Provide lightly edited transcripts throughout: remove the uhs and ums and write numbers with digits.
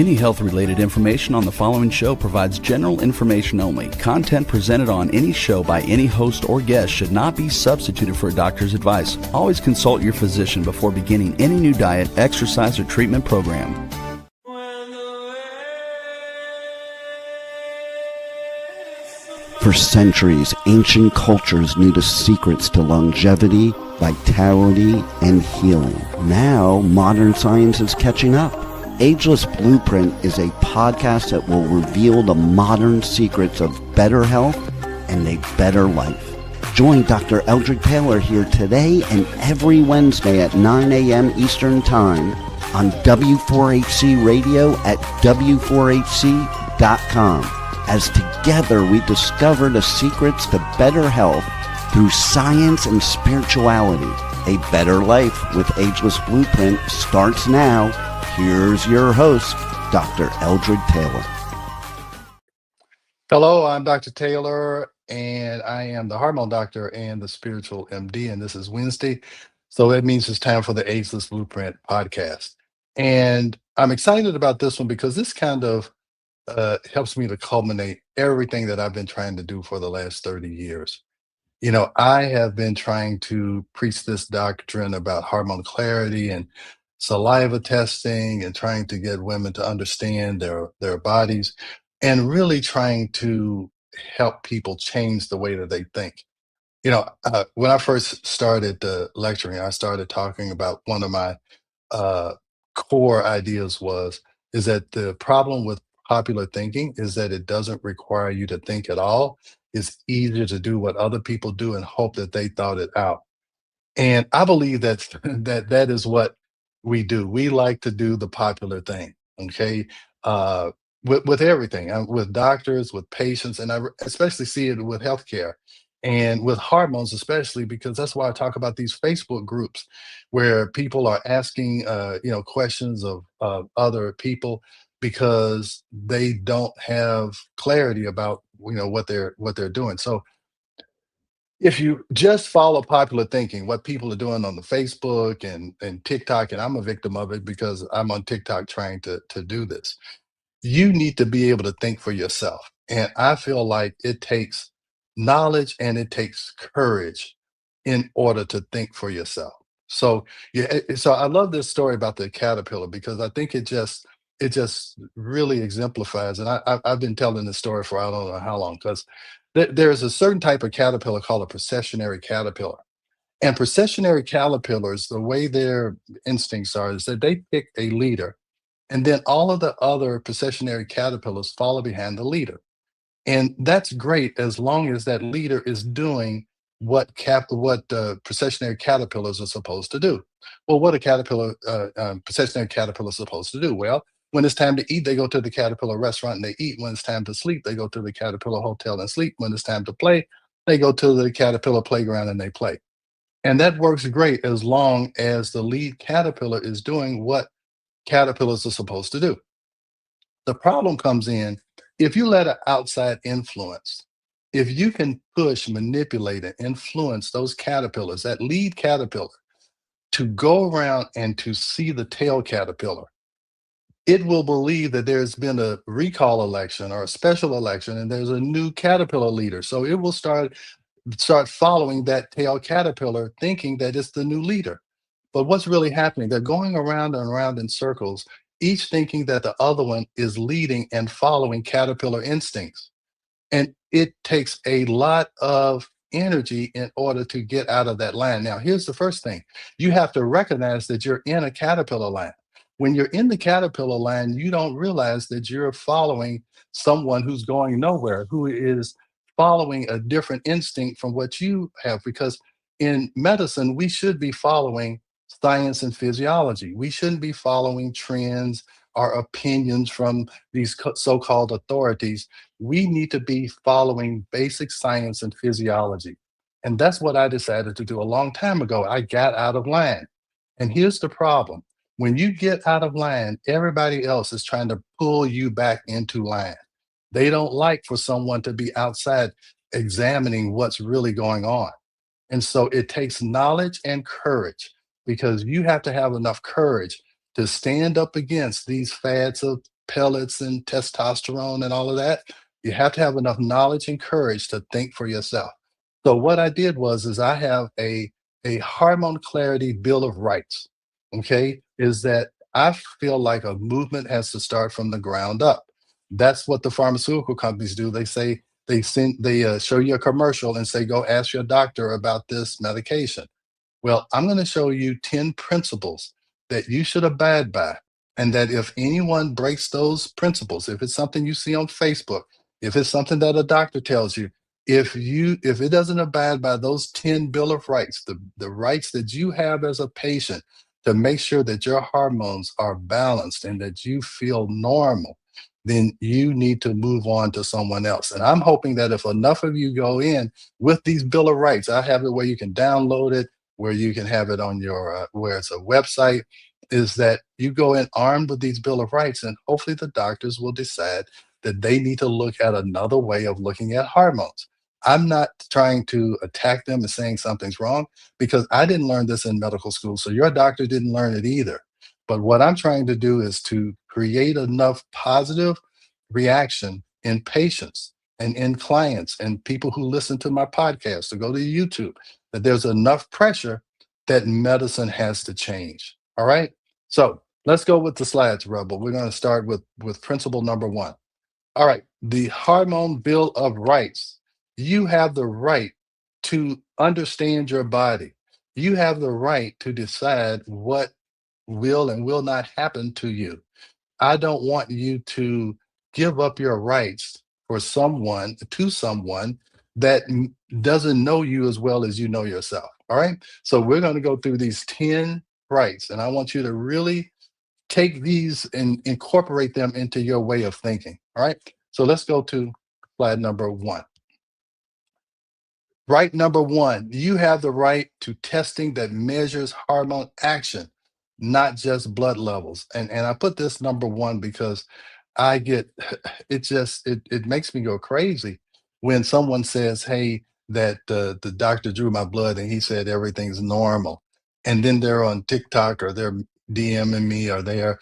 Any health-related information on the following show provides general information only. Content presented on any show by any host or guest should not be substituted for a doctor's advice. Always consult your physician before beginning any new diet, exercise, or treatment program. For centuries, ancient cultures knew the secrets to longevity, vitality, and healing. Now, modern science is catching up. Ageless Blueprint is a podcast that will reveal the modern secrets of better health and a better life. Join Dr. Eldred Taylor here today and every Wednesday at 9 a.m. Eastern Time on W4HC Radio at W4HC.com. As together we discover the secrets to better health through science and spirituality. A Better Life with Ageless Blueprint starts now. Here's your host, Dr. Eldred Taylor. Hello, I'm Dr. Taylor, and I am the hormone doctor and the spiritual MD, and this is Wednesday. So that means it's time for the Ageless Blueprint podcast. And I'm excited about this one because this kind of helps me to culminate everything that I've been trying to do for the last 30 years. You know, I have been trying to preach this doctrine about hormone clarity and saliva testing and trying to get women to understand their bodies and really trying to help people change the way that they think. You know, when I first started lecturing, I started talking about one of my core ideas is that the problem with popular thinking is that it doesn't require you to think at all. It's easier to do what other people do and hope that they thought it out. And I believe that that is what we do. We like to do the popular thing, okay? With everything, with doctors, with patients, and especially see it with healthcare and with hormones, especially because that's why I talk about these Facebook groups where people are asking, questions of other people because they don't have clarity about what they're doing. So if you just follow popular thinking, what people are doing on the Facebook and TikTok, and I'm a victim of it because I'm on TikTok trying to do this, you need to be able to think for yourself. And I feel like it takes knowledge and it takes courage in order to think for yourself. So yeah, so I love this story about the caterpillar because I think it just really exemplifies. And I've been telling this story for I don't know how long because there's a certain type of caterpillar called a processionary caterpillar. And processionary caterpillars, the way their instincts are, is that they pick a leader, and then all of the other processionary caterpillars follow behind the leader. And that's great as long as that leader is doing what processionary caterpillars are supposed to do. Well, what a processionary caterpillar is supposed to do? Well, when it's time to eat, they go to the caterpillar restaurant and they eat. When it's time to sleep, they go to the caterpillar hotel and sleep. When it's time to play, they go to the caterpillar playground and they play. And that works great as long as the lead caterpillar is doing what caterpillars are supposed to do. The problem comes in if you let an outside influence, if you can push, manipulate, and influence those caterpillars, that lead caterpillar, to go around and to see the tail caterpillar, it will believe that there's been a recall election or a special election and there's a new caterpillar leader. So it will start following that tail caterpillar thinking that it's the new leader. But what's really happening? They're going around and around in circles, each thinking that the other one is leading and following caterpillar instincts. And it takes a lot of energy in order to get out of that line. Now, here's the first thing. You have to recognize that you're in a caterpillar line. When you're in the caterpillar line, you don't realize that you're following someone who's going nowhere, who is following a different instinct from what you have. Because in medicine, we should be following science and physiology. We shouldn't be following trends or opinions from these so-called authorities. We need to be following basic science and physiology. And that's what I decided to do a long time ago. I got out of line. And here's the problem. When you get out of line, everybody else is trying to pull you back into line. They don't like for someone to be outside examining what's really going on. And so it takes knowledge and courage because you have to have enough courage to stand up against these fads of pellets and testosterone and all of that. You have to have enough knowledge and courage to think for yourself. So what I did was is I have a hormone clarity bill of rights. Okay, is that I feel like a movement has to start from the ground up. That's what the pharmaceutical companies do. They say they show you a commercial and say go ask your doctor about this medication. Well, I'm going to show you 10 principles that you should abide by. And that if anyone breaks those principles, if it's something you see on Facebook, if it's something that a doctor tells you, if it doesn't abide by those 10 Bill of Rights, the rights that you have as a patient to make sure that your hormones are balanced and that you feel normal, then you need to move on to someone else. And I'm hoping that if enough of you go in with these Bill of Rights, I have it where you can download it, where you can have it on your where it's a website, is that you go in armed with these Bill of Rights, and hopefully the doctors will decide that they need to look at another way of looking at hormones. I'm not trying to attack them and saying something's wrong, because I didn't learn this in medical school, so your doctor didn't learn it either. But what I'm trying to do is to create enough positive reaction in patients and in clients and people who listen to my podcast to go to YouTube, that there's enough pressure that medicine has to change. All right. So let's go with the slides, Rebel. We're going to start with principle number one. All right. The Hormone Bill of Rights. You have the right to understand your body. You have the right to decide what will and will not happen to you. I don't want you to give up your rights for someone to someone that doesn't know you as well as you know yourself. All right. So we're going to go through these 10 rights, and I want you to really take these and incorporate them into your way of thinking. All right. So let's go to slide number one. Right number one, you have the right to testing that measures hormone action, not just blood levels. And I put this number one because I get it makes me go crazy when someone says, "Hey, that the doctor drew my blood and he said everything's normal," and then they're on TikTok or they're DMing me or they're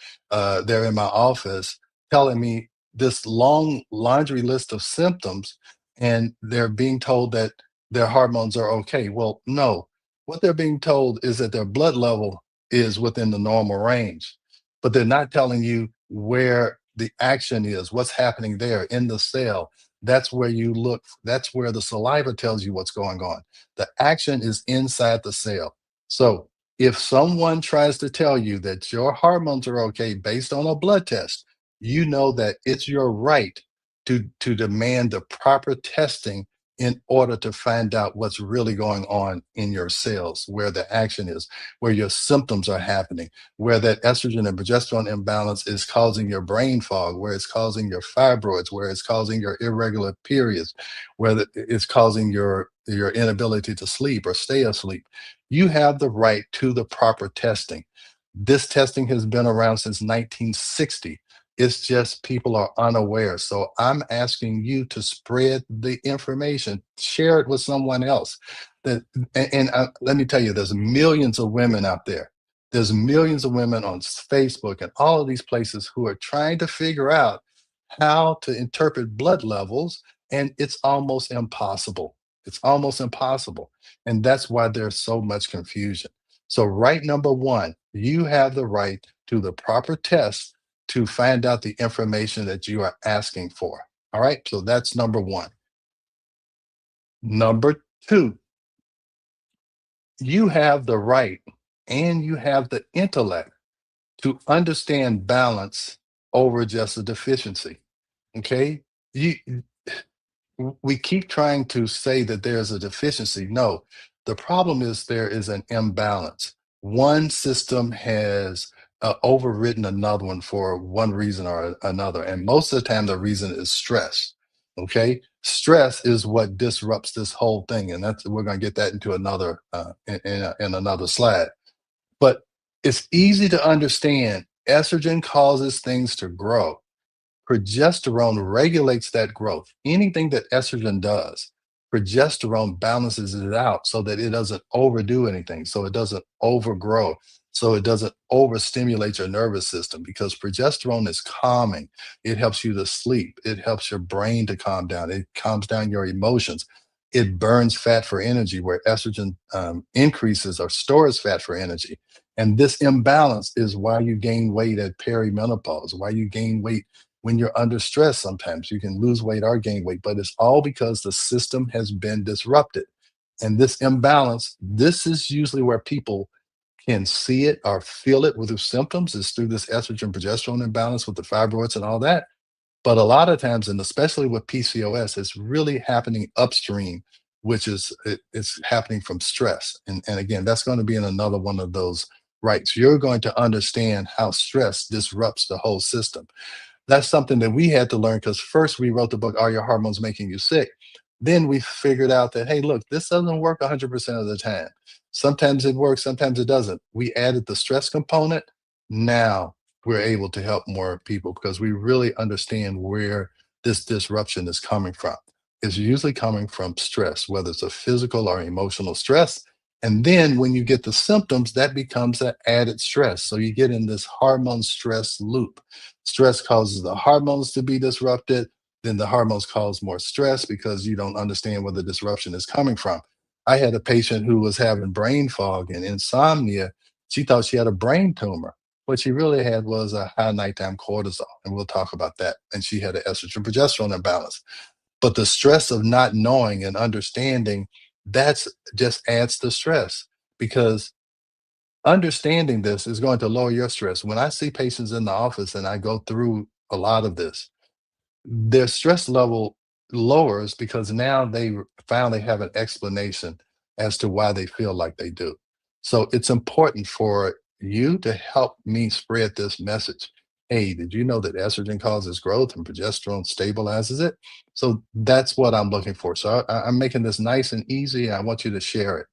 in my office telling me this long laundry list of symptoms, and they're being told that their hormones are okay. Well, no. What they're being told is that their blood level is within the normal range, but they're not telling you where the action is, what's happening there in the cell. That's where you look. That's where the saliva tells you what's going on. The action is inside the cell. So if someone tries to tell you that your hormones are okay based on a blood test, you know that it's your right to demand the proper testing in order to find out what's really going on in your cells, where the action is, where your symptoms are happening, where that estrogen and progesterone imbalance is causing your brain fog, where it's causing your fibroids, where it's causing your irregular periods, where it's causing your inability to sleep or stay asleep. You have the right to the proper testing. This testing has been around since 1960. It's just people are unaware. So I'm asking you to spread the information, share it with someone else. Let me tell you, there's millions of women out there. There's millions of women on Facebook and all of these places who are trying to figure out how to interpret blood levels, and it's almost impossible. It's almost impossible. And that's why there's so much confusion. So, right number one, you have the right to the proper test to find out the information that you are asking for. All right. So that's number one. Number two, you have the right and you have the intellect to understand balance over just a deficiency. Okay. You, we keep trying to say that there's a deficiency. No, the problem is there is an imbalance. One system has overridden another one for one reason or another. And most of the time, the reason is stress. Okay. Stress is what disrupts this whole thing. And that's, we're going to get that into another, in another slide. But it's easy to understand estrogen causes things to grow. Progesterone regulates that growth. Anything that estrogen does, progesterone balances it out so that it doesn't overdo anything, so it doesn't overgrow. so it doesn't overstimulate your nervous system, because progesterone is calming. It helps you to sleep. It helps your brain to calm down. It calms down your emotions. It burns fat for energy, where estrogen increases or stores fat for energy. And this imbalance is why you gain weight at perimenopause, why you gain weight when you're under stress. Sometimes you can lose weight or gain weight, but it's all because the system has been disrupted. And this imbalance, this is usually where people can see it or feel it with the symptoms, is through this estrogen progesterone imbalance with the fibroids and all that. But a lot of times, and especially with PCOS, it's really happening upstream, which is it's happening from stress. And again, that's going to be in another one of those rights. You're going to understand how stress disrupts the whole system. That's something that we had to learn, because first we wrote the book, Are Your Hormones Making You Sick? Then we figured out that, hey, look, this doesn't work 100% of the time. Sometimes it works, sometimes it doesn't. We added the stress component. Now we're able to help more people because we really understand where this disruption is coming from. It's usually coming from stress, whether it's a physical or emotional stress. And then when you get the symptoms, that becomes an added stress. So you get in this hormone stress loop. Stress causes the hormones to be disrupted. Then the hormones cause more stress because you don't understand where the disruption is coming from. I had a patient who was having brain fog and insomnia. She thought she had a brain tumor. What she really had was a high nighttime cortisol, and we'll talk about that. And she had an estrogen progesterone imbalance. But the stress of not knowing and understanding, that's just adds to stress, because understanding this is going to lower your stress. When I see patients in the office and I go through a lot of this, their stress level lowers because now they finally have an explanation as to why they feel like they do. So it's important for you to help me spread this message. Hey, did you know that estrogen causes growth and progesterone stabilizes it? So that's what I'm looking for. So I'm making this nice and easy. I want you to share it.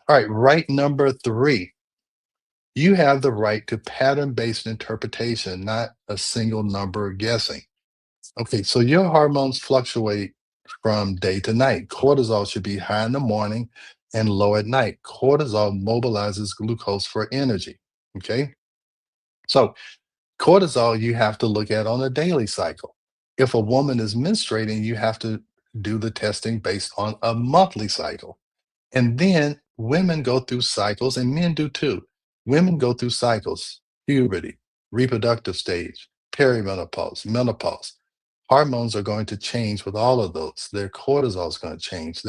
All right, right number three, you have the right to pattern based interpretation, not a single number guessing. Okay, so your hormones fluctuate from day to night. Cortisol should be high in the morning and low at night. Cortisol mobilizes glucose for energy. Okay, so cortisol you have to look at on a daily cycle. If a woman is menstruating, you have to do the testing based on a monthly cycle. And then women go through cycles, and men do too. Women go through cycles: puberty, reproductive stage, perimenopause, menopause. Hormones are going to change with all of those. Their cortisol is going to change.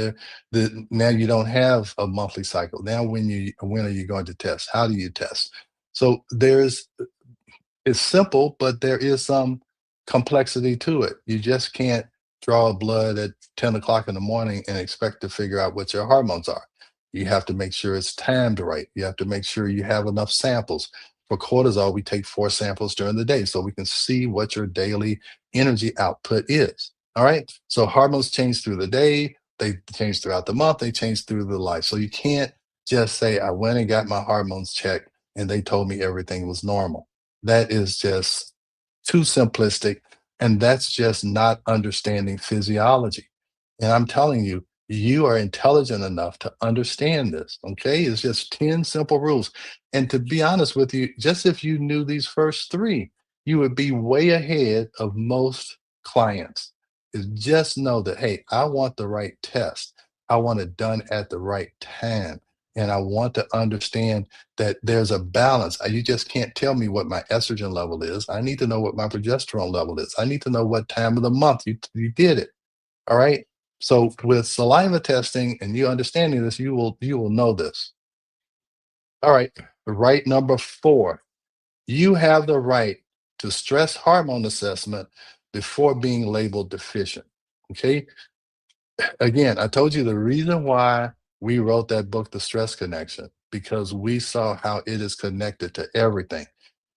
Now you don't have a monthly cycle. Now when are you going to test? How do you test? So it's simple, but there is some complexity to it. You just can't draw blood at 10 o'clock in the morning and expect to figure out what your hormones are. You have to make sure it's timed right. You have to make sure you have enough samples. For cortisol, we take 4 samples during the day so we can see what your daily energy output is. All right. So hormones change through the day, they change throughout the month, they change through the life. So you can't just say, I went and got my hormones checked and they told me everything was normal. That is just too simplistic. And that's just not understanding physiology. And I'm telling you, you are intelligent enough to understand this. Okay. It's just 10 simple rules. And to be honest with you, just if you knew these first three, you would be way ahead of most clients. Is just know that, hey, I want the right test. I want it done at the right time. And I want to understand that there's a balance. You just can't tell me what my estrogen level is. I need to know what my progesterone level is. I need to know what time of the month you did it. All right. So with saliva testing and you understanding this, you will know this. All right. Right number four, you have the right to stress hormone assessment before being labeled deficient. Okay. Again, I told you the reason why we wrote that book, The Stress Connection, because we saw how it is connected to everything: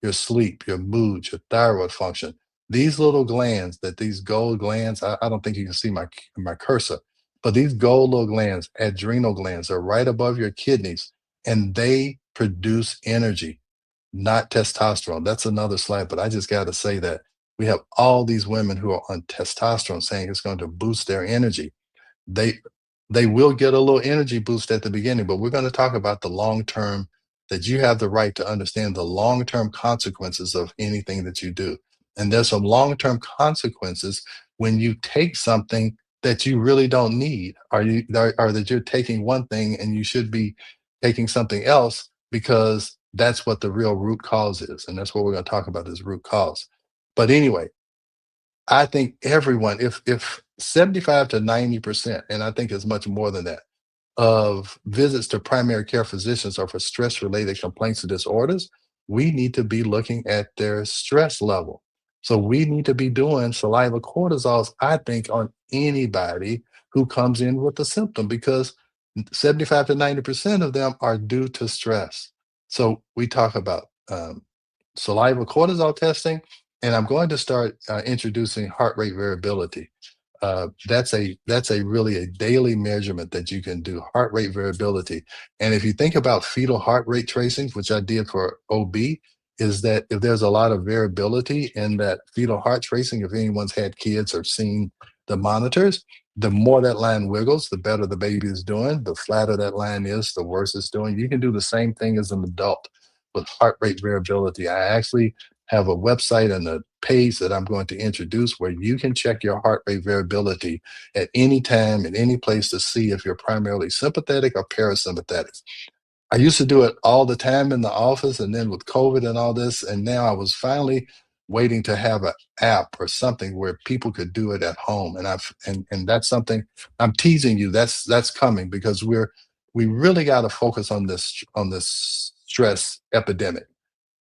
your sleep, your mood, your thyroid function. These little glands, these gold glands, I don't think you can see my cursor, but these gold little glands, adrenal glands, are right above your kidneys, and they produce energy, not testosterone. That's another slide, but I just got to say that we have all these women who are on testosterone saying it's going to boost their energy. They they will get a little energy boost at the beginning, but we're going to talk about the long-term that you have the right to understand the long-term consequences of anything that you do. And there's some long-term consequences when you take something that you really don't need, or that you're taking one thing and you should be taking something else, because that's what the real root cause is. And that's what we're going to talk about, is root cause. But anyway, I think everyone, if 75 to 90%, and I think it's much more than that, of visits to primary care physicians are for stress related complaints and disorders, we need to be looking at their stress level. So we need to be doing saliva cortisols, I think, on anybody who comes in with a symptom, because 75 to 90% of them are due to stress. So we talk about saliva cortisol testing, and I'm going to start introducing heart rate variability. That's a really a daily measurement that you can do, heart rate variability. And if you think about fetal heart rate tracing, which I did for OB, is that if there's a lot of variability in that fetal heart tracing, if anyone's had kids or seen the monitors, the more that line wiggles, the better the baby is doing. The flatter that line is, the worse it's doing. You can do the same thing as an adult with heart rate variability. I actually have a website and a page that I'm going to introduce where you can check your heart rate variability at any time, in any place, to see if you're primarily sympathetic or parasympathetic. I used to do it all the time in the office, and then with COVID and all this, and now I was finally waiting to have an app or something where people could do it at home. And that's something I'm teasing you. That's coming, because we really got to focus on this stress epidemic,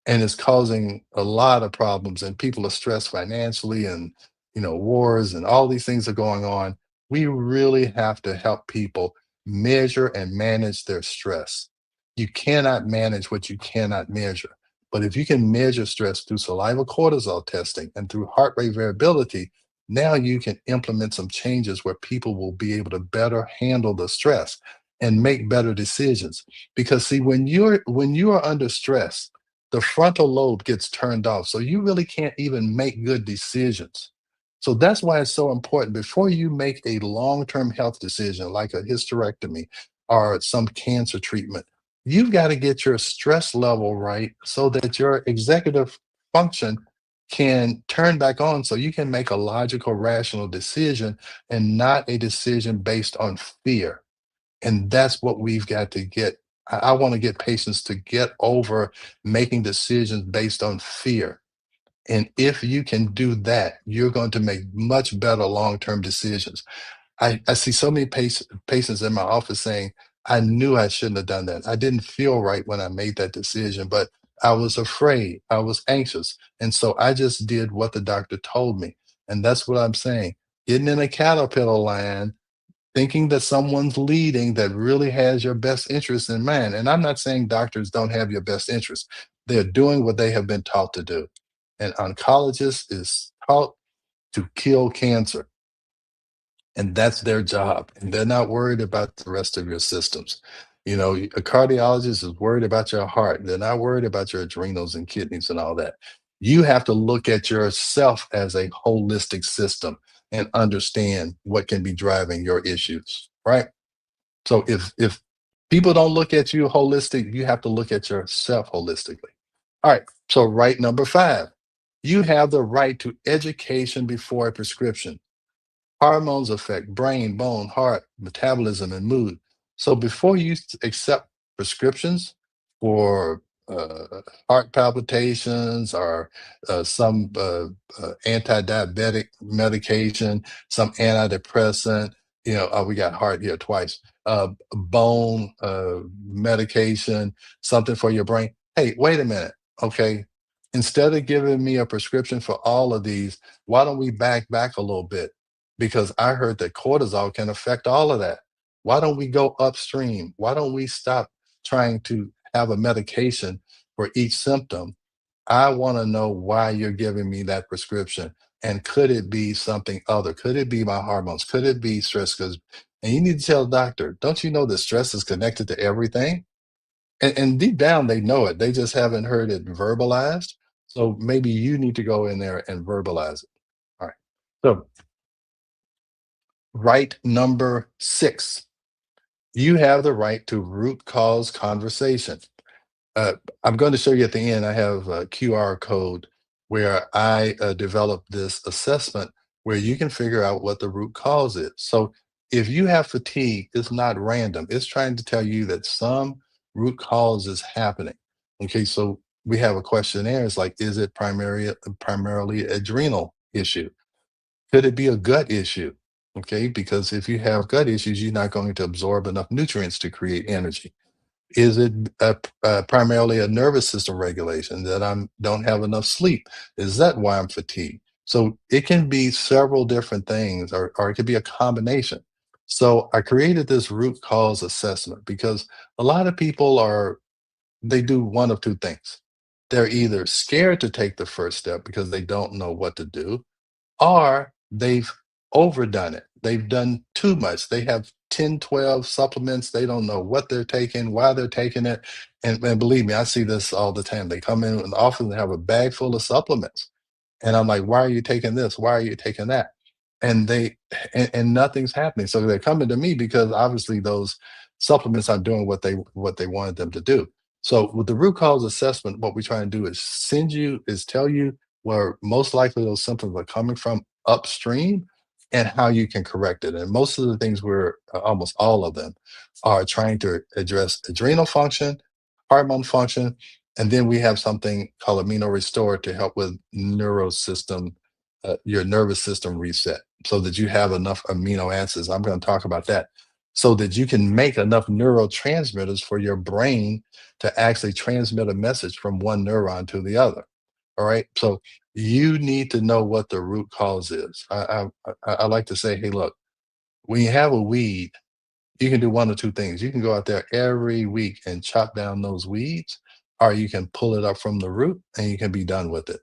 and it's causing a lot of problems, and people are stressed financially, and wars and all these things are going on. We really have to help people measure and manage their stress. You cannot manage what you cannot measure, but if you can measure stress through saliva cortisol testing and through heart rate variability, now you can implement some changes where people will be able to better handle the stress and make better decisions. Because see, when you are under stress, the frontal lobe gets turned off. So you really can't even make good decisions. So that's why it's so important, before you make a long term health decision like a hysterectomy or some cancer treatment, you've got to get your stress level right so that your executive function can turn back on, so you can make a logical, rational decision, and not a decision based on fear. And that's what we've got to get. I want to get patients to get over making decisions based on fear. And if you can do that, you're going to make much better long-term decisions. I see so many patients in my office saying, I knew I shouldn't have done that. I didn't feel right when I made that decision, but I was afraid. I was anxious. And so I just did what the doctor told me. And that's what I'm saying. Getting in a caterpillar line, thinking that someone's leading that really has your best interest in mind. And I'm not saying doctors don't have your best interest. They're doing what they have been taught to do. An oncologist is taught to kill cancer, and that's their job. And they're not worried about the rest of your systems. A cardiologist is worried about your heart. They're not worried about your adrenals and kidneys and all that. You have to look at yourself as a holistic system and understand what can be driving your issues, right? So if people don't look at you holistic, you have to look at yourself holistically. All right. So right, number 5, you have the right to education before a prescription. Hormones affect brain, bone, heart, metabolism, and mood. So before you accept prescriptions for heart palpitations, or some anti-diabetic medication, some antidepressant, we got heart here twice, bone medication, something for your brain. Hey, wait a minute. Okay. Instead of giving me a prescription for all of these, why don't we back a little bit? Because I heard that cortisol can affect all of that. Why don't we go upstream? Why don't we stop trying to have a medication for each symptom? I want to know why you're giving me that prescription. And could it be something other? Could it be my hormones? Could it be stress? And you need to tell the doctor, don't you know that stress is connected to everything? And deep down, they know it. They just haven't heard it verbalized. So maybe you need to go in there and verbalize it. All right. So right, number 6, you have the right to root cause conversation. Uh, I'm going to show you at the end. I have a QR code where I developed this assessment where you can figure out what the root cause is. So if you have fatigue, it's not random. It's trying to tell you that some root cause is happening. Okay, so we have a questionnaire. It's like, is it primarily adrenal issue? Could it be a gut issue? Okay, because if you have gut issues, you're not going to absorb enough nutrients to create energy. Is it primarily a nervous system regulation that I don't have enough sleep? Is that why I'm fatigued? So it can be several different things, or it could be a combination. So I created this root cause assessment because a lot of people they do one of two things. They're either scared to take the first step because they don't know what to do, or they've overdone it. They've done too much. They have 10, 12 supplements. They don't know what they're taking, why they're taking it. And believe me, I see this all the time. They come in and often have a bag full of supplements. And I'm like, why are you taking this? Why are you taking that? And and nothing's happening. So they're coming to me because obviously those supplements are doing what they wanted them to do. So with the root cause assessment, what we try and do is tell you where most likely those symptoms are coming from upstream and how you can correct it. And most of the things almost all of them are trying to address adrenal function, hormone function, and then we have something called amino restore to help with neurosystem, your nervous system reset, so that you have enough amino acids. I'm going to talk about that, so that you can make enough neurotransmitters for your brain to actually transmit a message from one neuron to the other. All right. So you need to know what the root cause is. I like to say, hey, look, when you have a weed, you can do one or two things. You can go out there every week and chop down those weeds, or you can pull it up from the root and you can be done with it.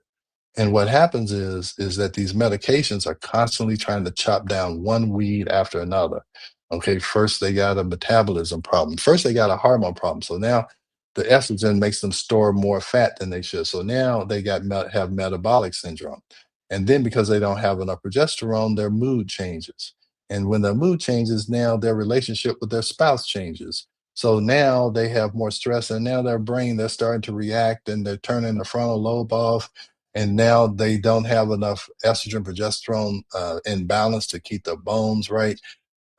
And what happens is that these medications are constantly trying to chop down one weed after another. Okay, first they got a metabolism problem. First they got a hormone problem. So now the estrogen makes them store more fat than they should. So now they have metabolic syndrome. And then because they don't have enough progesterone, their mood changes. And when their mood changes, now their relationship with their spouse changes. So now they have more stress, and now their brain, they're starting to react, and they're turning the frontal lobe off, and now they don't have enough estrogen progesterone in balance to keep the bones right.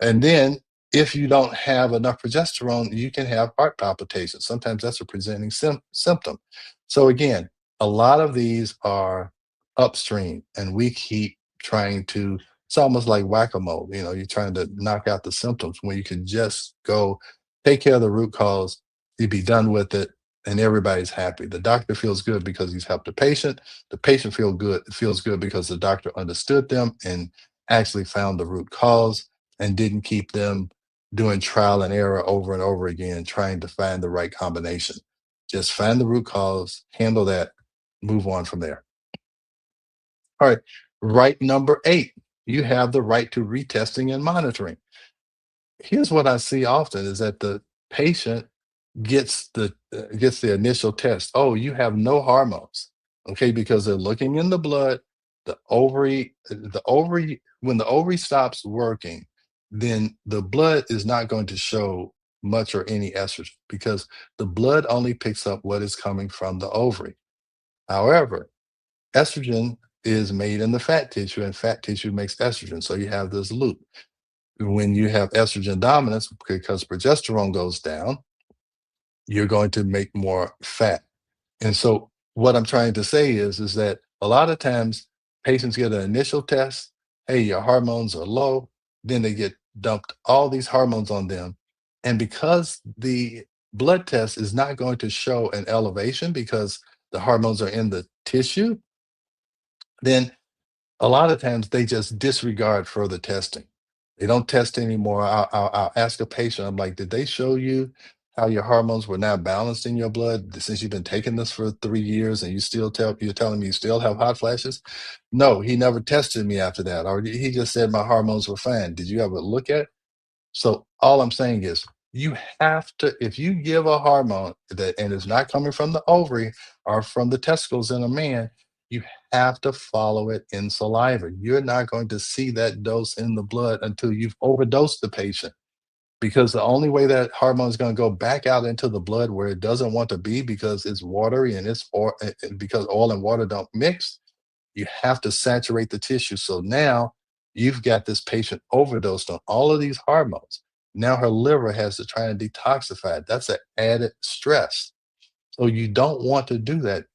And then if you don't have enough progesterone, you can have heart palpitations. Sometimes that's a presenting symptom. So again, a lot of these are upstream, and we keep trying to, it's almost like whack-a-mole. You're trying to knock out the symptoms when you can just go take care of the root cause, you'd be done with it, and everybody's happy. The doctor feels good because he's helped the patient. The patient feels good because the doctor understood them and actually found the root cause and didn't keep them doing trial and error over and over again, trying to find the right combination. Just find the root cause, handle that, move on from there. All right. Right number 8, you have the right to retesting and monitoring. Here's what I see often is that the patient gets the initial test. Oh, you have no hormones. Okay, because they're looking in the blood, when the ovary stops working, then the blood is not going to show much or any estrogen because the blood only picks up what is coming from the ovary. However, estrogen is made in the fat tissue, and fat tissue makes estrogen. So you have this loop. When you have estrogen dominance, because progesterone goes down, you're going to make more fat. And so what I'm trying to say is that a lot of times patients get an initial test, hey, your hormones are low, then they get dumped all these hormones on them. And because the blood test is not going to show an elevation because the hormones are in the tissue, then a lot of times they just disregard further testing. They don't test anymore. I'll ask a patient, I'm like, did they show you how your hormones were not balanced in your blood since you've been taking this for 3 years and you're telling me you still have hot flashes? No, he never tested me after that. Or he just said my hormones were fine. Did you ever look at? So all I'm saying is you have to, if you give a hormone that and it's not coming from the ovary or from the testicles in a man, you have to follow it in saliva. You're not going to see that dose in the blood until you've overdosed the patient. because the only way that hormone is going to go back out into the blood where it doesn't want to be, because it's watery and because oil and water don't mix, you have to saturate the tissue. So now you've got this patient overdosed on all of these hormones. Now her liver has to try and detoxify it. That's an added stress. So you don't want to do that.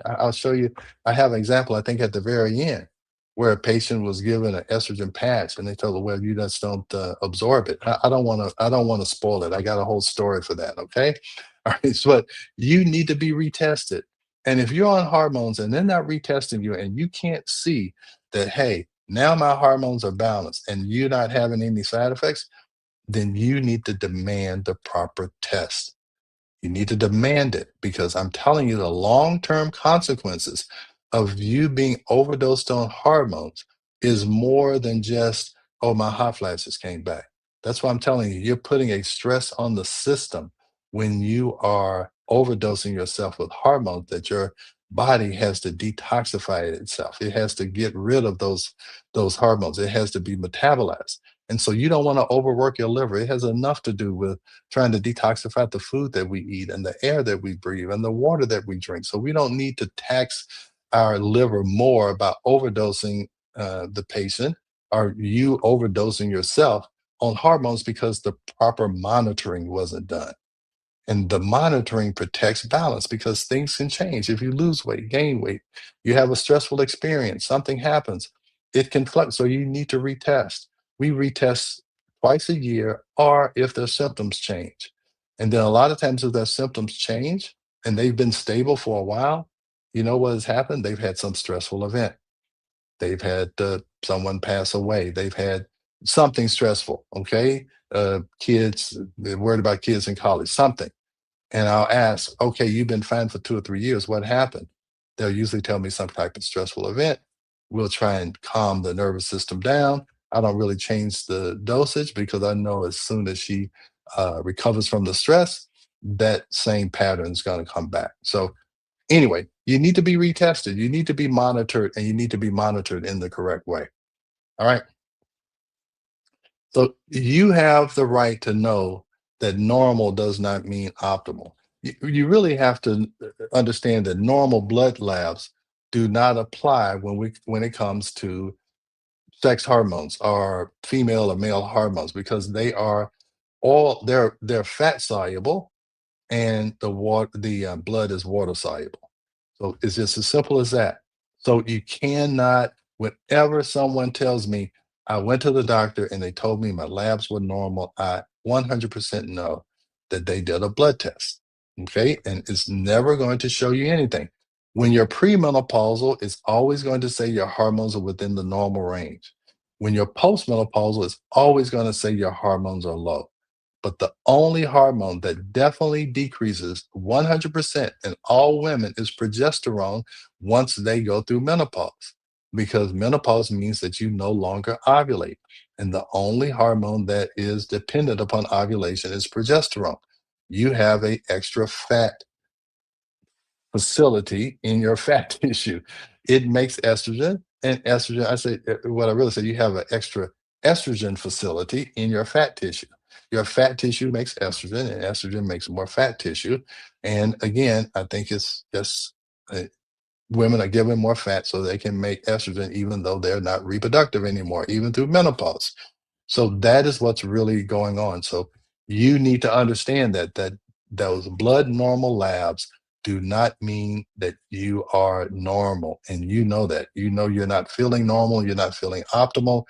I'll show you. I have an example, I think, at the very end, where a patient was given an estrogen patch, and they told her, "Well, you just don't absorb it." I don't want to. I don't want to spoil it. I got a whole story for that. Okay, all right. So, but you need to be retested, and if you're on hormones and they're not retesting you, and you can't see that, hey, now my hormones are balanced, and you're not having any side effects, then you need to demand the proper test. You need to demand it, because I'm telling you, the long-term consequences of you being overdosed on hormones is more than just, oh, my hot flashes came back. That's why I'm telling you, you're putting a stress on the system when you are overdosing yourself with hormones that your body has to detoxify itself. It has to get rid of those hormones. It has to be metabolized. And so you don't want to overwork your liver. It has enough to do with trying to detoxify the food that we eat and the air that we breathe and the water that we drink. So we don't need to tax our liver more by overdosing the patient, or you overdosing yourself on hormones, because the proper monitoring wasn't done. And the monitoring protects balance, because things can change. If you lose weight, gain weight, you have a stressful experience, something happens, it can flux. So you need to retest. We retest twice a year, or if their symptoms change. And then a lot of times, if their symptoms change and they've been stable for a while, you know what has happened? They've had some stressful event. They've had someone pass away. They've had something stressful. Okay. Kids, they're worried about kids in college, something. And I'll ask, okay, you've been fine for 2 or 3 years. What happened? They'll usually tell me some type of stressful event. We'll try and calm the nervous system down. I don't really change the dosage, because I know as soon as she recovers from the stress, that same pattern is going to come back. So, anyway, you need to be retested. You need to be monitored, and you need to be monitored in the correct way. All right. So you have the right to know that normal does not mean optimal. You really have to understand that normal blood labs do not apply when it comes to sex hormones or female or male hormones, because they're fat soluble, and the blood is water soluble. So it's just as simple as that. So you cannot, whenever someone tells me, I went to the doctor and they told me my labs were normal, I 100% know that they did a blood test. Okay. And it's never going to show you anything. When you're premenopausal, it's always going to say your hormones are within the normal range. When you're postmenopausal, it's always going to say your hormones are low. But the only hormone that definitely decreases 100% in all women is progesterone once they go through menopause, because menopause means that you no longer ovulate. And the only hormone that is dependent upon ovulation is progesterone. You have a extra fat facility in your fat tissue. It makes estrogen, and estrogen, I say, what I really say, you have an extra estrogen facility in your fat tissue. Your fat tissue makes estrogen, and estrogen makes more fat tissue. And again, I think it's just women are given more fat so they can make estrogen, even though they're not reproductive anymore, even through menopause. So that is what's really going on. So you need to understand that those blood normal labs do not mean that you are normal. And you know that. You know you're not feeling normal, you're not feeling optimal,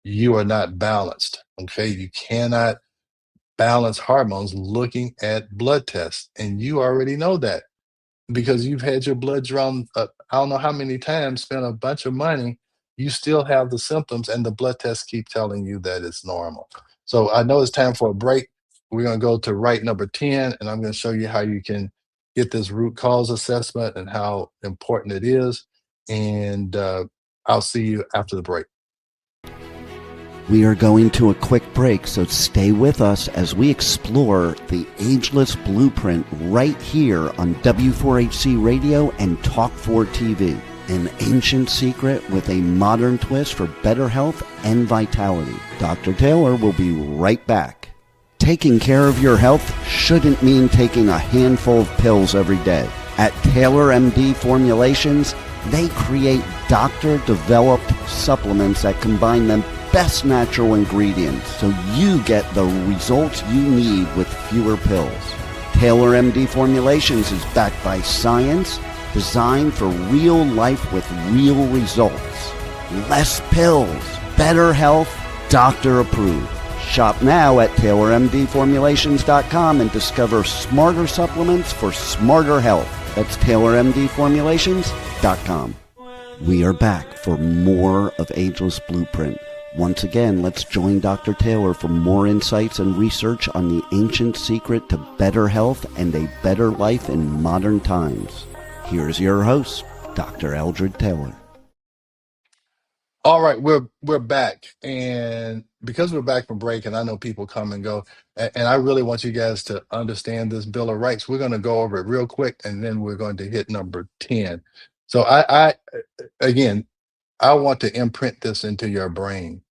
you are not balanced. Okay. You cannot balance hormones looking at blood tests. And you already know that, because you've had your blood drawn, I don't know how many times, spent a bunch of money, you still have the symptoms, and the blood tests keep telling you that it's normal. So I know it's time for a break. We're going to go to right number 10, and I'm going to show you how you can get this root cause assessment and how important it is. And I'll see you after the break. We are going to a quick break, so stay with us as we explore the ageless blueprint right here on W4HC Radio and Talk 4 TV. An ancient secret with a modern twist for better health and vitality. Dr. Taylor will be right back. Taking care of your health shouldn't mean taking a handful of pills every day. At Taylor MD Formulations, they create doctor-developed supplements that combine the best natural ingredients so you get the results you need with fewer pills. Taylor MD Formulations is backed by science, designed for real life with real results. Less pills, better health, doctor approved. Shop now at TaylorMDFormulations.com and discover smarter supplements for smarter health. That's TaylorMDFormulations.com. We are back for more of Ageless Blueprint. Once again, let's join Dr. Taylor for more insights and research on the ancient secret to better health and a better life in modern times. Here's your host, Dr. Eldred Taylor. All right, we're back, and because we're back from break, and I know people come and go, and I really want you guys to understand this Bill of Rights. We're going to go over it real quick, and then we're going to hit number 10. So again, I want to imprint this into your brain,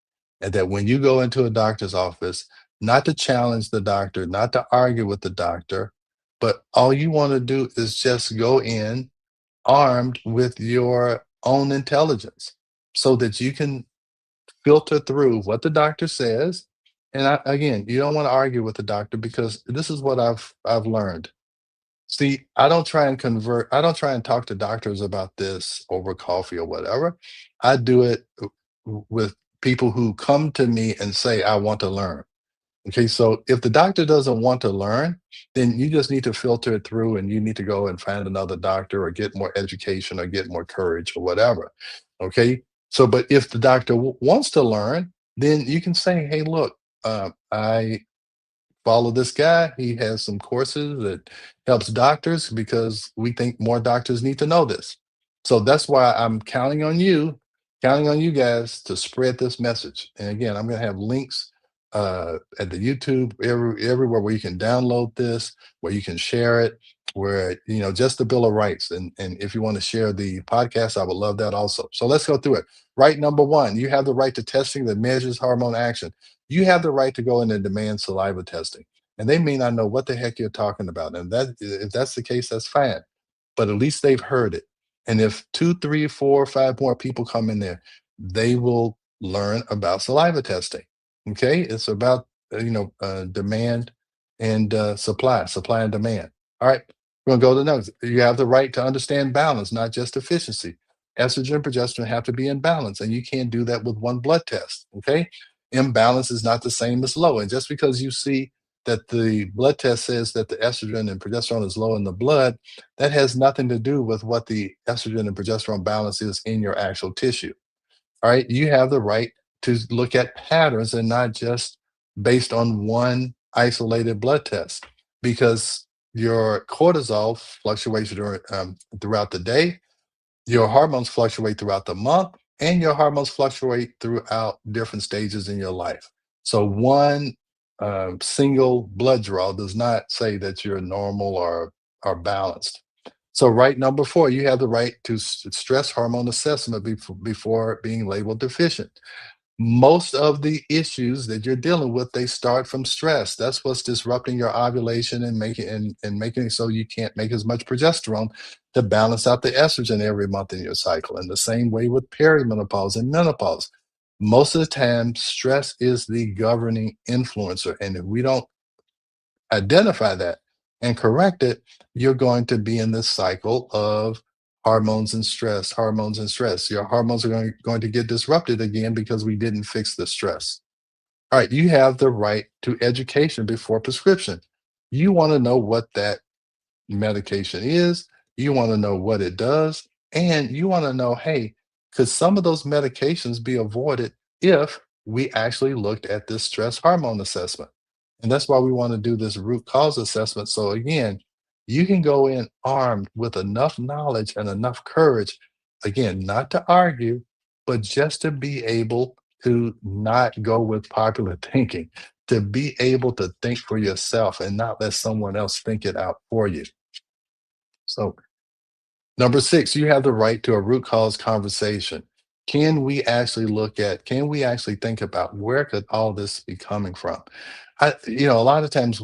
and that when you go into a doctor's office, not to challenge the doctor, not to argue with the doctor, but all you want to do is just go in armed with your own intelligence so that you can filter through what the doctor says. And again, you don't want to argue with the doctor, because this is what I've learned. See, I don't try and talk to doctors about this over coffee or whatever. I do it with people who come to me and say, I want to learn. Okay, so if the doctor doesn't want to learn, then you just need to filter it through, and you need to go and find another doctor or get more education or get more courage or whatever. Okay, so but if the doctor wants to learn, then you can say, hey, look, I follow this guy. He has some courses that helps doctors, because we think more doctors need to know this. So that's why I'm counting on you guys to spread this message. And again, I'm going to have links at the YouTube, everywhere where you can download this, where you can share it, where just the Bill of Rights. And if you want to share the podcast, I would love that also. So let's go through it. Right, number one, you have the right to testing that measures hormone action. You have the right to go in and demand saliva testing. And they may not know what the heck you're talking about. And that, if that's the case, that's fine. But at least they've heard it. And if 2, 3, 4, 5 more people come in there, they will learn about saliva testing. Okay, it's about demand and supply and demand. All right, we're gonna go to the next. You have the right to understand balance, not just efficiency. Estrogen and progesterone have to be in balance, and you can't do that with one blood test. Okay, imbalance is not the same as low. And just because you see that the blood test says that the estrogen and progesterone is low in the blood, that has nothing to do with what the estrogen and progesterone balance is in your actual tissue. All right, you have the right to look at patterns and not just based on one isolated blood test, because your cortisol fluctuates throughout the day, your hormones fluctuate throughout the month, and your hormones fluctuate throughout different stages in your life. So one single blood draw does not say that you're normal or balanced. So right, number four, you have the right to stress hormone assessment before being labeled deficient. Most of the issues that you're dealing with, they start from stress. That's what's disrupting your ovulation and making it so you can't make as much progesterone to balance out the estrogen every month in your cycle. And the same way with perimenopause and menopause. Most of the time, stress is the governing influencer. And if we don't identify that and correct it, you're going to be in this cycle of hormones and stress, hormones and stress. Your hormones are going to get disrupted again because we didn't fix the stress. All right, you have the right to education before prescription. You want to know what that medication is, you want to know what it does, and you want to know, hey, could some of those medications be avoided if we actually looked at this stress hormone assessment? And that's why we want to do this root cause assessment. So again, you can go in armed with enough knowledge and enough courage, again, not to argue, but just to be able to not go with popular thinking, to be able to think for yourself and not let someone else think it out for you. So Number six, you have the right to a root cause conversation. Can we actually think about where could all this be coming from? A lot of times,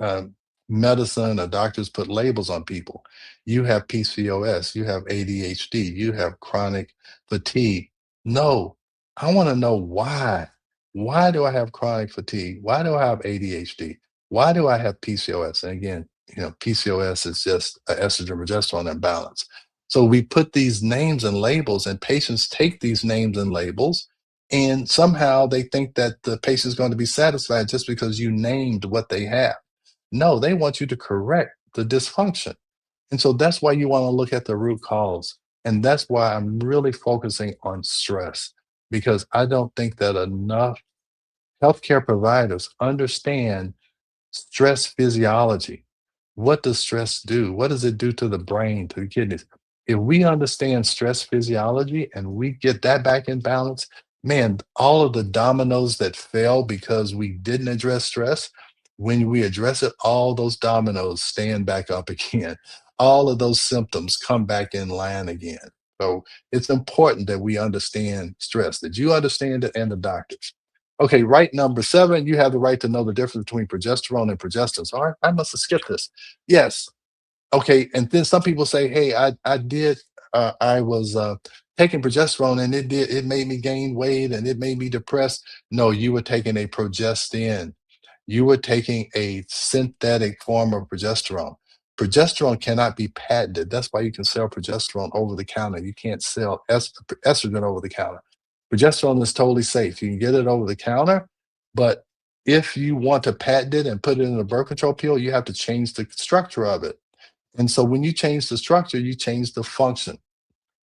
uh, medicine or doctors put labels on people. You have PCOS, you have ADHD, you have chronic fatigue. No, I want to know why. Why do I have chronic fatigue? Why do I have ADHD? Why do I have PCOS? And again, PCOS is just an estrogen progesterone imbalance. So we put these names and labels, and patients take these names and labels, and somehow they think that the patient's going to be satisfied just because you named what they have. No, they want you to correct the dysfunction. And so that's why you want to look at the root cause. And that's why I'm really focusing on stress, because I don't think that enough healthcare providers understand stress physiology. What does stress do? What does it do to the brain, to the kidneys? If we understand stress physiology and we get that back in balance, man, all of the dominoes that fell because we didn't address stress, when we address it, all those dominoes stand back up again. All of those symptoms come back in line again. So it's important that we understand stress, that you understand it and the doctors. Okay, right number seven, you have the right to know the difference between progesterone and progestin. So I must have skipped this. Yes. Okay, and then some people say, "Hey, I was taking progesterone and it made me gain weight and it made me depressed." No, you were taking a progestin. You were taking a synthetic form of progesterone. Progesterone cannot be patented. That's why you can sell progesterone over the counter. You can't sell estrogen over the counter. Progesterone is totally safe. You can get it over the counter, but if you want to patent it and put it in a birth control pill, you have to change the structure of it. And so when you change the structure, you change the function.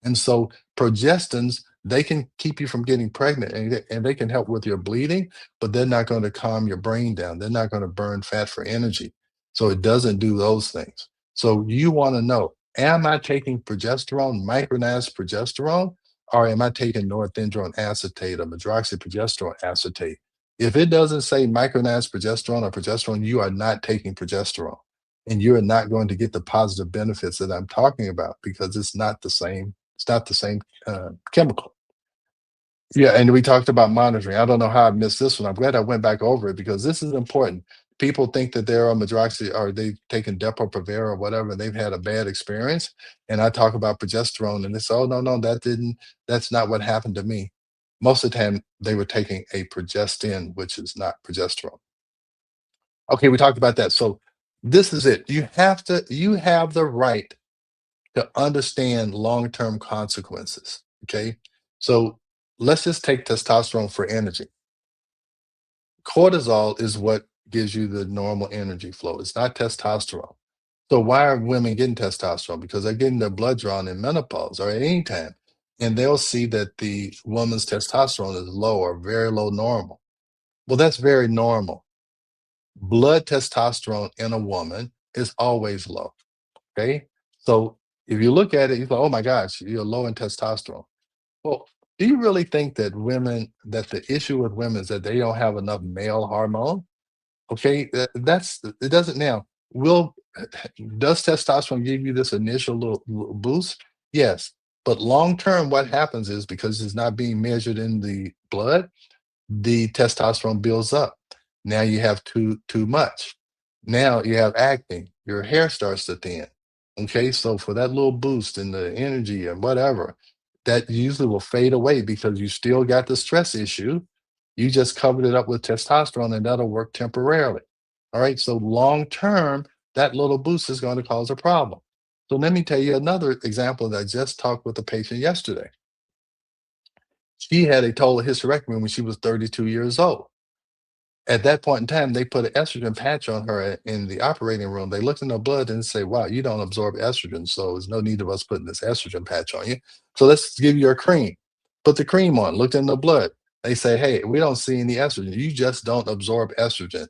And so progestins, they can keep you from getting pregnant and they can help with your bleeding, but they're not going to calm your brain down. They're not going to burn fat for energy. So it doesn't do those things. So you want to know, am I taking progesterone, micronized progesterone, or am I taking norethindrone acetate or medroxyprogesterone acetate? If it doesn't say micronized progesterone or progesterone, you are not taking progesterone. And you're not going to get the positive benefits that I'm talking about because it's not the same chemical. Yeah, and we talked about monitoring. I don't know how I missed this one. I'm glad I went back over it because this is important. People think that they're on medroxy or they've taken Depo-Provera or whatever, and they've had a bad experience. And I talk about progesterone, and they say, "Oh no, no, that's not what happened to me." Most of the time, they were taking a progestin, which is not progesterone. Okay, we talked about that. So this is it. You have the right to understand long-term consequences. Okay. So let's just take testosterone for energy. Cortisol is what gives you the normal energy flow. It's not testosterone. So why are women getting testosterone? Because they're getting their blood drawn in menopause or at any time. And they'll see that the woman's testosterone is low or very low normal. Well, that's very normal. Blood testosterone in a woman is always low. Okay. So if you look at it, you go, oh my gosh, you're low in testosterone. Well, do you really think that the issue with women is that they don't have enough male hormone? Okay. It doesn't now. Will does testosterone give you this initial little boost? Yes. But long term, what happens is because it's not being measured in the blood, the testosterone builds up. Now you have too much. Now you have acne. Your hair starts to thin. Okay, so for that little boost in the energy and whatever, that usually will fade away because you still got the stress issue. You just covered it up with testosterone and that'll work temporarily. All right, so long term, that little boost is going to cause a problem. So let me tell you another example that I just talked with a patient yesterday. She had a total hysterectomy when she was 32 years old. At that point in time, they put an estrogen patch on her in the operating room. They looked in her blood and say, "Wow, you don't absorb estrogen, so there's no need of us putting this estrogen patch on you. So let's give you a cream." Put the cream on, looked in the blood. They say, "Hey, we don't see any estrogen. You just don't absorb estrogen."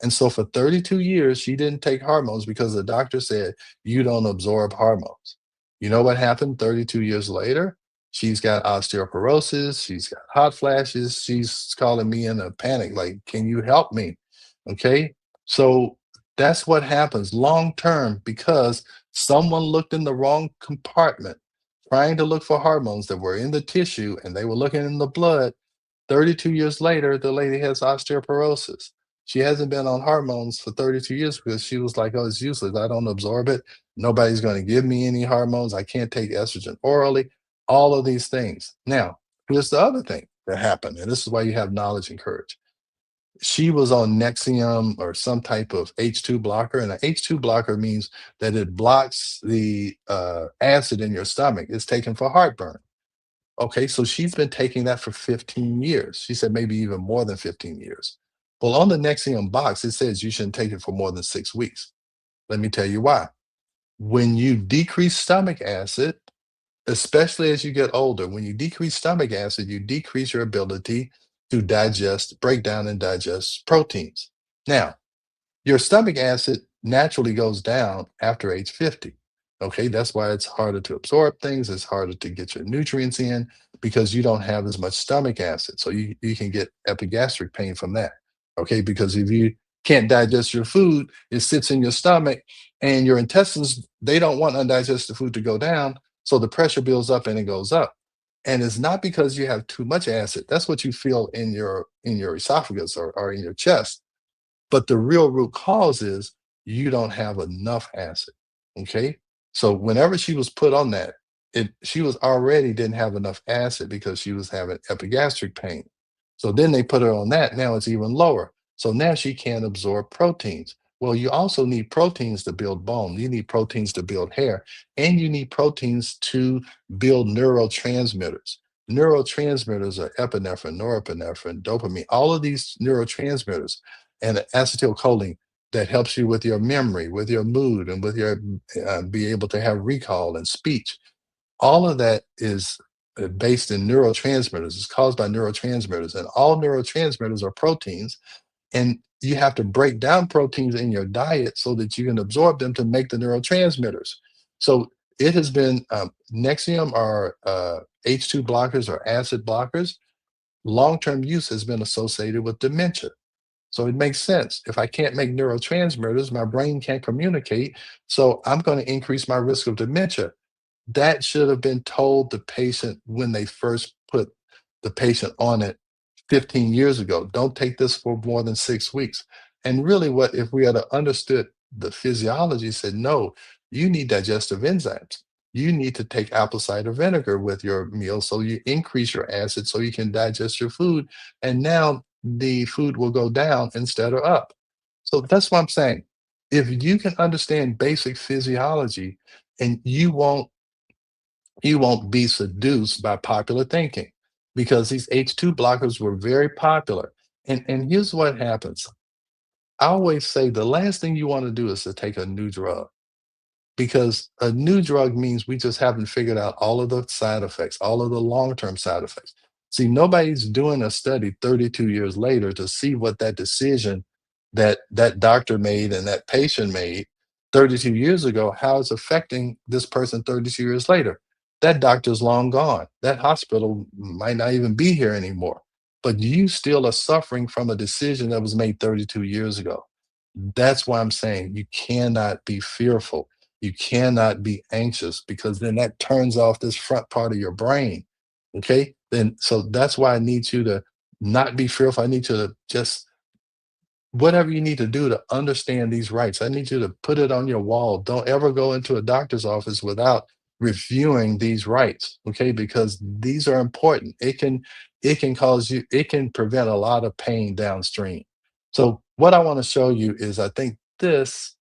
And so for 32 years, she didn't take hormones because the doctor said, "You don't absorb hormones." You know what happened 32 years later? She's got osteoporosis, she's got hot flashes, she's calling me in a panic, like, "Can you help me?" Okay? So that's what happens long term because Someone looked in the wrong compartment, trying to look for hormones that were in the tissue, and they were looking in the blood. 32 years later, the lady has osteoporosis. She hasn't been on hormones for 32 years because she was like, oh, it's useless. I don't absorb it. Nobody's going to give me any hormones. I can't take estrogen orally, all of these things. Now, here's the other thing that happened. And this is why you have knowledge and courage. She was on Nexium or some type of H2 blocker. And an H2 blocker means that it blocks the acid in your stomach. It's taken for heartburn. Okay, so she's been taking that for 15 years. She said maybe even more than 15 years. Well, on the Nexium box, it says you shouldn't take it for more than 6 weeks. Let me tell you why. When you decrease stomach acid, especially as you get older, when you decrease stomach acid, you decrease your ability to break down and digest proteins. Now, your stomach acid naturally goes down after age 50. Okay, that's why it's harder to absorb things, it's harder to get your nutrients in because you don't have as much stomach acid. So you can get epigastric pain from that. Okay, because if you can't digest your food, it sits in your stomach and your intestines, they don't want undigested food to go down. So the pressure builds up and it goes up. And it's not because you have too much acid. That's what you feel in your esophagus or in your chest, but the real root cause is you don't have enough acid. Okay. So whenever she was put on that, she was already didn't have enough acid because she was having epigastric pain. So then they put her on that. Now it's even lower. So now she can't absorb proteins. Well, you also need proteins to build bone. You need proteins to build hair, and you need proteins to build neurotransmitters. Neurotransmitters are epinephrine, norepinephrine, dopamine, all of these neurotransmitters and acetylcholine that helps you with your memory, with your mood, and with your be able to have recall and speech. All of that is based in neurotransmitters. It's caused by neurotransmitters, and all neurotransmitters are proteins. And you have to break down proteins in your diet so that you can absorb them to make the neurotransmitters. So it has been Nexium or H2 blockers or acid blockers. Long-term use has been associated with dementia. So it makes sense. If I can't make neurotransmitters, my brain can't communicate. So I'm going to increase my risk of dementia. That should have been told the patient when they first put the patient on it 15 years ago. Don't take this for more than 6 weeks. And really, what if we had understood the physiology, said, no, you need digestive enzymes. You need to take apple cider vinegar with your meal so you increase your acid so you can digest your food. And now the food will go down instead of up. So that's what I'm saying. If you can understand basic physiology, and you won't be seduced by popular thinking because these H2 blockers were very popular. And here's what happens. I always say the last thing you want to do is to take a new drug because a new drug means we just haven't figured out all of the side effects, all of the long-term side effects. See, nobody's doing a study 32 years later to see what that decision that doctor made and that patient made 32 years ago, how it's affecting this person 32 years later. That doctor's long gone. That hospital might not even be here anymore. But you still are suffering from a decision that was made 32 years ago. That's why I'm saying you cannot be fearful. You cannot be anxious because then that turns off this front part of your brain. Okay. Then, so that's why I need you to not be fearful. I need you to just whatever you need to do to understand these rights. I need you to put it on your wall. Don't ever go into a doctor's office without reviewing these rights. Okay. Because these are important. It can prevent a lot of pain downstream. So what I want to show you is I think this,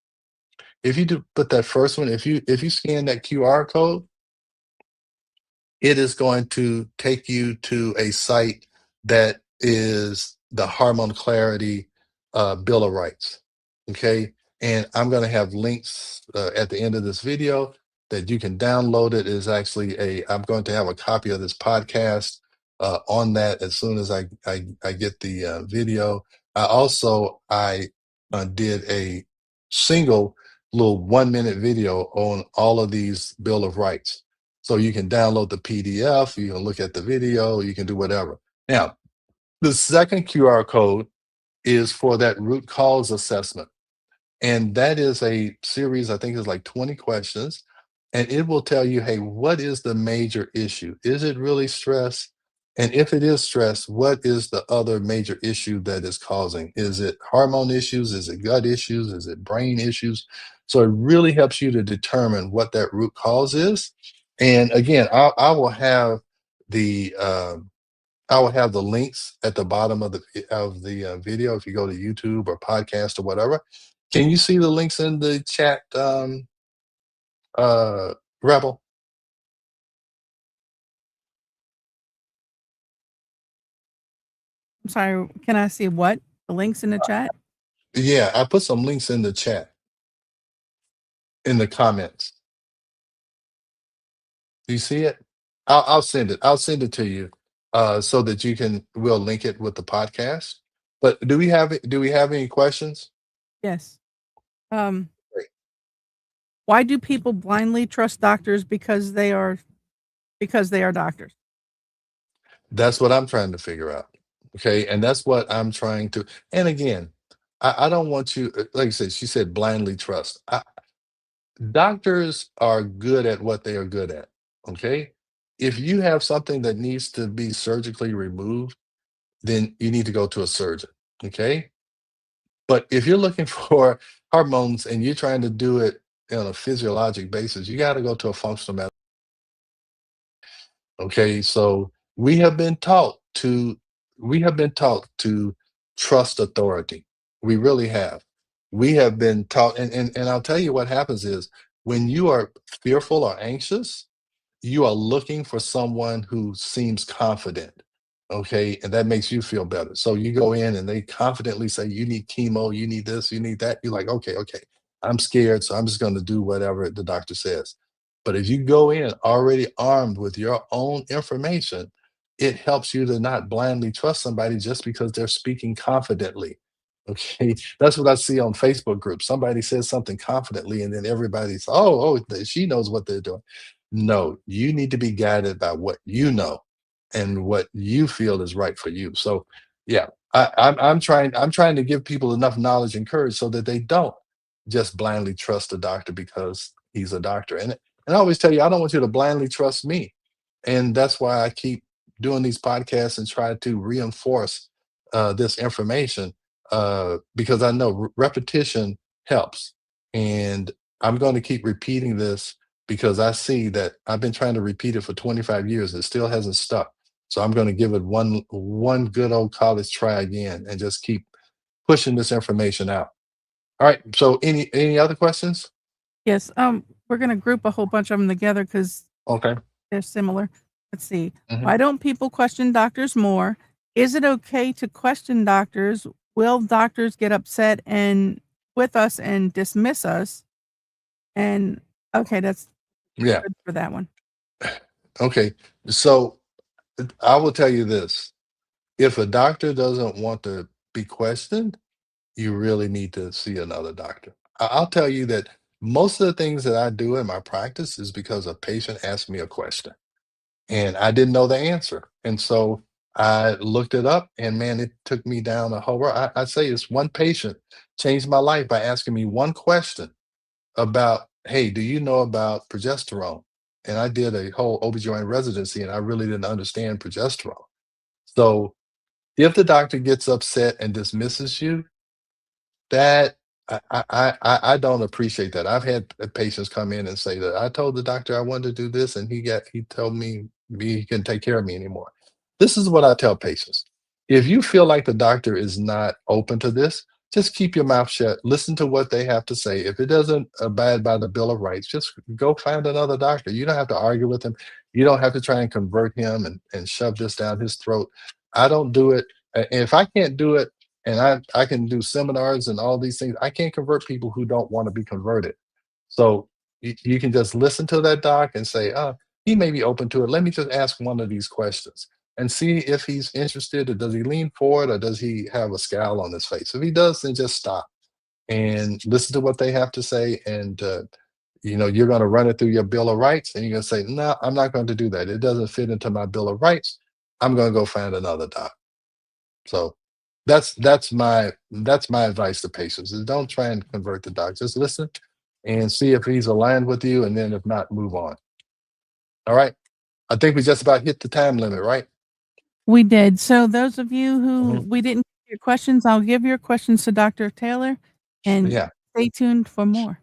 if you do put that first one, if you scan that QR code, it is going to take you to a site that is the Hormone Clarity Bill of Rights. Okay. And I'm going to have links at the end of this video that you can download. It is actually I'm going to have a copy of this podcast on that as soon as I get the video. I did a single little 1-minute video on all of these Bill of Rights. So you can download the PDF, you can look at the video, you can do whatever. Now, the second QR code is for that root cause assessment. And that is a series, I think it's like 20 questions. And it will tell you, hey, what is the major issue? Is it really stress? And if it is stress, what is the other major issue that is causing? Is it hormone issues? Is it gut issues? Is it brain issues? So it really helps you to determine what that root cause is. And again, the I will have the links at the bottom of the video if you go to YouTube or podcast or whatever. Can you see the links in the chat, uh, Rebel? I'm sorry, can I see what? The links in the chat? Yeah, I put some links in the chat in the comments. Do you see it? I'll send it. I'll send it to you so that we'll link it with the podcast. But do we have any questions? Yes. Um, Great. why do people blindly trust doctors because they are doctors? That's what I'm trying to figure out. Okay. And that's what I'm trying to. And again, I don't want you, like I said, she said blindly trust. Doctors are good at what they are good at. Okay. If you have something that needs to be surgically removed, then you need to go to a surgeon. Okay. But if you're looking for hormones and you're trying to do it on a physiologic basis, you got to go to a functional medicine. Okay, so we have been taught to trust authority. We really have. We have been taught, and I'll tell you what happens is when you are fearful or anxious, you are looking for someone who seems confident. Okay, and that makes you feel better. So you go in and they confidently say, you need chemo, you need this, you need that. You're like, okay, okay, I'm scared, so I'm just going to do whatever the doctor says. But if you go in already armed with your own information, it helps you to not blindly trust somebody just because they're speaking confidently. Okay, that's what I see on Facebook groups. Somebody says something confidently, and then everybody's, she knows what they're doing. No, you need to be guided by what you know and what you feel is right for you. So, yeah, I'm trying to give people enough knowledge and courage so that they don't just blindly trust a doctor because he's a doctor. And I always tell you, I don't want you to blindly trust me. And that's why I keep doing these podcasts and try to reinforce this information because I know repetition helps. And I'm going to keep repeating this because I see that I've been trying to repeat it for 25 years. It still hasn't stuck. So I'm going to give it one good old college try again and just keep pushing this information out. All right. So any other questions? Yes. We're gonna group a whole bunch of them together because Okay. they're similar. Let's see. Mhm. Why don't people question doctors more? Is it okay to question doctors? Will doctors get upset and with us and dismiss us? And okay, that's Yeah. good for that one. Okay. So I will tell you this. If a doctor doesn't want to be questioned, you really need to see another doctor. I'll tell you that most of the things that I do in my practice is because a patient asked me a question and I didn't know the answer. And so I looked it up and man, it took me down a whole road. I say it's one patient changed my life by asking me one question about, hey, do you know about progesterone? And I did a whole OBGYN residency and I really didn't understand progesterone. So if the doctor gets upset and dismisses you, that I don't appreciate that. I've had patients come in and say that I told the doctor I wanted to do this, and he told me he couldn't take care of me anymore. This is what I tell patients. If you feel like the doctor is not open to this, just keep your mouth shut. Listen to what they have to say. If it doesn't abide by the Bill of Rights, just go find another doctor. You don't have to argue with him. You don't have to try and convert him and shove this down his throat. I don't do it. If I can't do it, and I can do seminars and all these things. I can't convert people who don't want to be converted. So you can just listen to that doc and say, he may be open to it. Let me just ask one of these questions and see if he's interested or does he lean forward or does he have a scowl on his face? If he does, then just stop and listen to what they have to say. And, you're going to run it through your Bill of Rights and you're going to say, no, I'm not going to do that. It doesn't fit into my Bill of Rights. I'm going to go find another doc. So that's my advice to patients is don't try and convert the doc. Just listen and see if he's aligned with you, and then if not, move on. All right. I think we just about hit the time limit, right? We did. So those of you who Mhm. we didn't get your questions, I'll give your questions to Dr. Taylor and Yeah. stay tuned for more.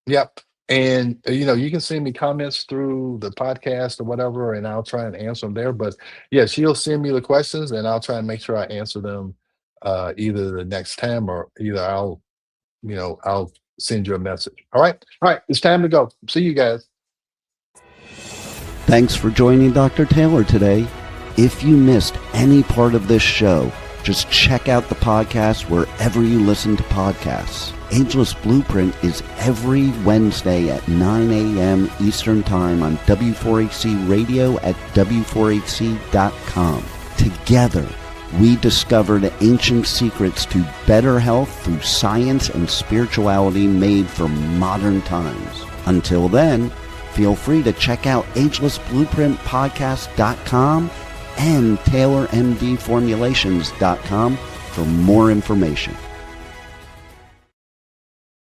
Yep. And you can send me comments through the podcast or whatever, and I'll try and answer them there. But yeah, she'll send me the questions, and I'll try and make sure I answer them either the next time or either I'll send you a message. All right. All right. It's time to go. See you guys. Thanks for joining Dr. Taylor today. If you missed any part of this show, just check out the podcast wherever you listen to podcasts. Ageless Blueprint is every Wednesday at 9 a.m. Eastern Time on W4HC Radio at W4HC.com. Together, we discover the ancient secrets to better health through science and spirituality made for modern times. Until then, feel free to check out agelessblueprintpodcast.com and TaylorMDFormulations.com for more information.